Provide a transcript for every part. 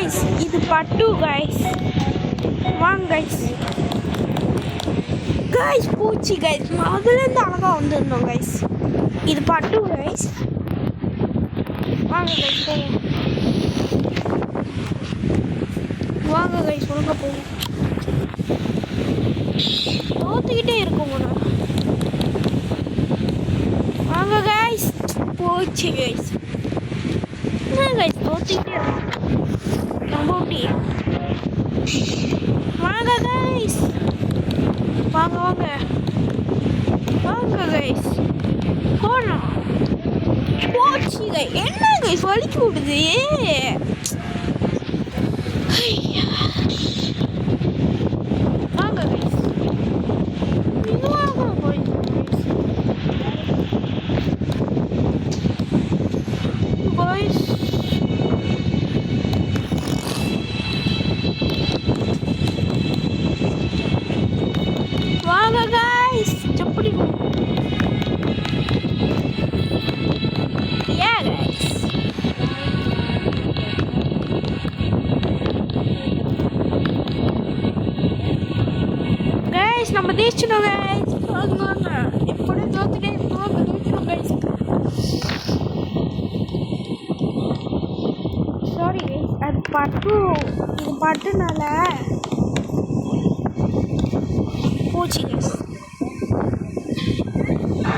guys, இது பட்டு guys. வாங்க guys. Guys, பூச்சி guys. முதல்ல இருந்து அழகா வந்திருந்தோம் guys. இது பட்டு guys. வாங்க guys போவோம். வாங்க guys ஒழுங்கா போவோம். தோத்துக்கிட்டே இருக்கோம் நான். வாங்க guys. பூச்சி guys. என்ன guys தோத்துக்கிட்டே இருக்கோம். நம்போட்டி. வாங்க guys. வாங்க வாங்க. வாங்க guys. போலாம். போச்சு guys. என்ன guys வலிக்கு விடுது. ஐயா. வாங்க guys. வாங்க guys. Guys. வாங்க guys. எப்படி yeah guys. Guys நம்ம ஜெயிச்சிட்டோம் guys. வாங்க எப்படி தோத்துட்டே இருக்கோம் ஜெயிச்சிட்டோம் guys. சாரி guys அது பட்டு இது பட்டுனால போச்சு guys.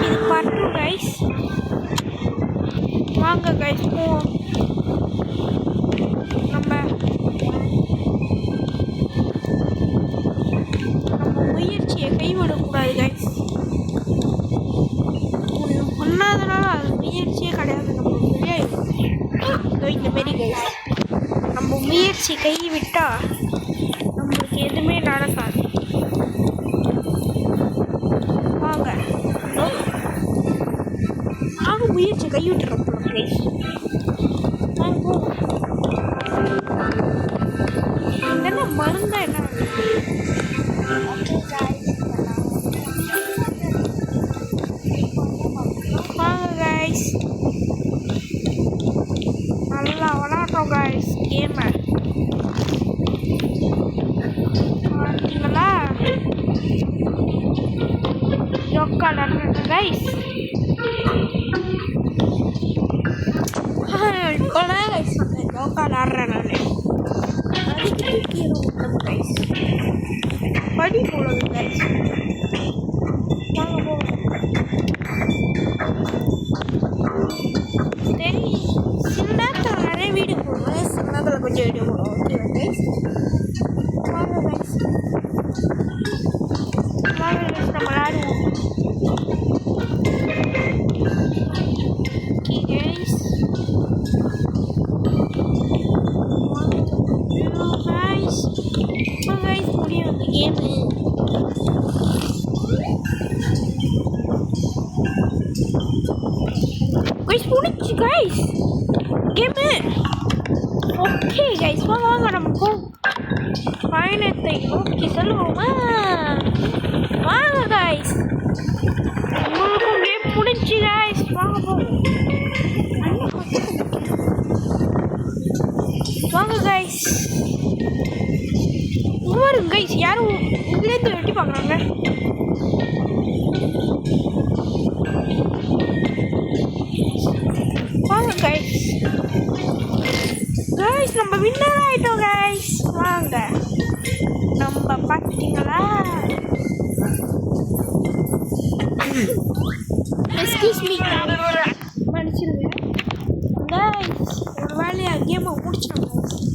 இது பட்டு guys. வாங்க guys போவோம். நம்ம முயற்சியை கைவிடக்கூடாது guys. ஒன்னாதனால அது முயற்சியே கிடையாது. நம்ம இந்த மாரி guys நம்ம முயற்சி கைவிட்டா நம்மளுக்கு எதுவுமே நடக்காது. வாங்க நானும் முயற்சி கைவிட்டுறோம் guys. என்ன மருந்தா என்ன வாங்க guys. நல்லா விளாட்றோம் guys கேம். பார்த்தீங்களா ஜோக்கா நடக்குது guys. இப்போதான் guys சொன்னேன் ஜோக்கா விளாட்றேன் நான். அதுக்கு கீழே விட்டோம் guys. படி போடுது guys. வாங்க போவோம். சரி சில நேரத்தில் நிறைய வீடியோ போடுவேன், சில நேரத்தில் கொஞ்சம் வீடியோ போடுவோம். ஓகேவா guys? வாங்க guys. வாங்க guys நம்ம விளாடுவோம். Okay guys. guys முடியும் அந்த கேமு. guys முடிச்சு guys கேமு. ஓகே guys வாங்க நம்ம போவோம். பயணத்தை நோக்கி செல்வோமா? வாங்க guys. உங்களுக்கும் கேம் முடிஞ்சு guys. வாங்க போவோம். வாங்க guys. பாருங்க guys யாரும் இதுலேருந்து வெட்டி பார்க்குறாங்க. வாங்க guys. guys நம்ம வின்னர் ஆயிட்டோம் guys. வாங்க நம்ம பார்த்தீங்களா? எக்ஸ்கியூஸ் மீ மன்னிச்சிருங்க guys. ஒரு வேலையாக கேமை முடிச்சிட்டோம் guys.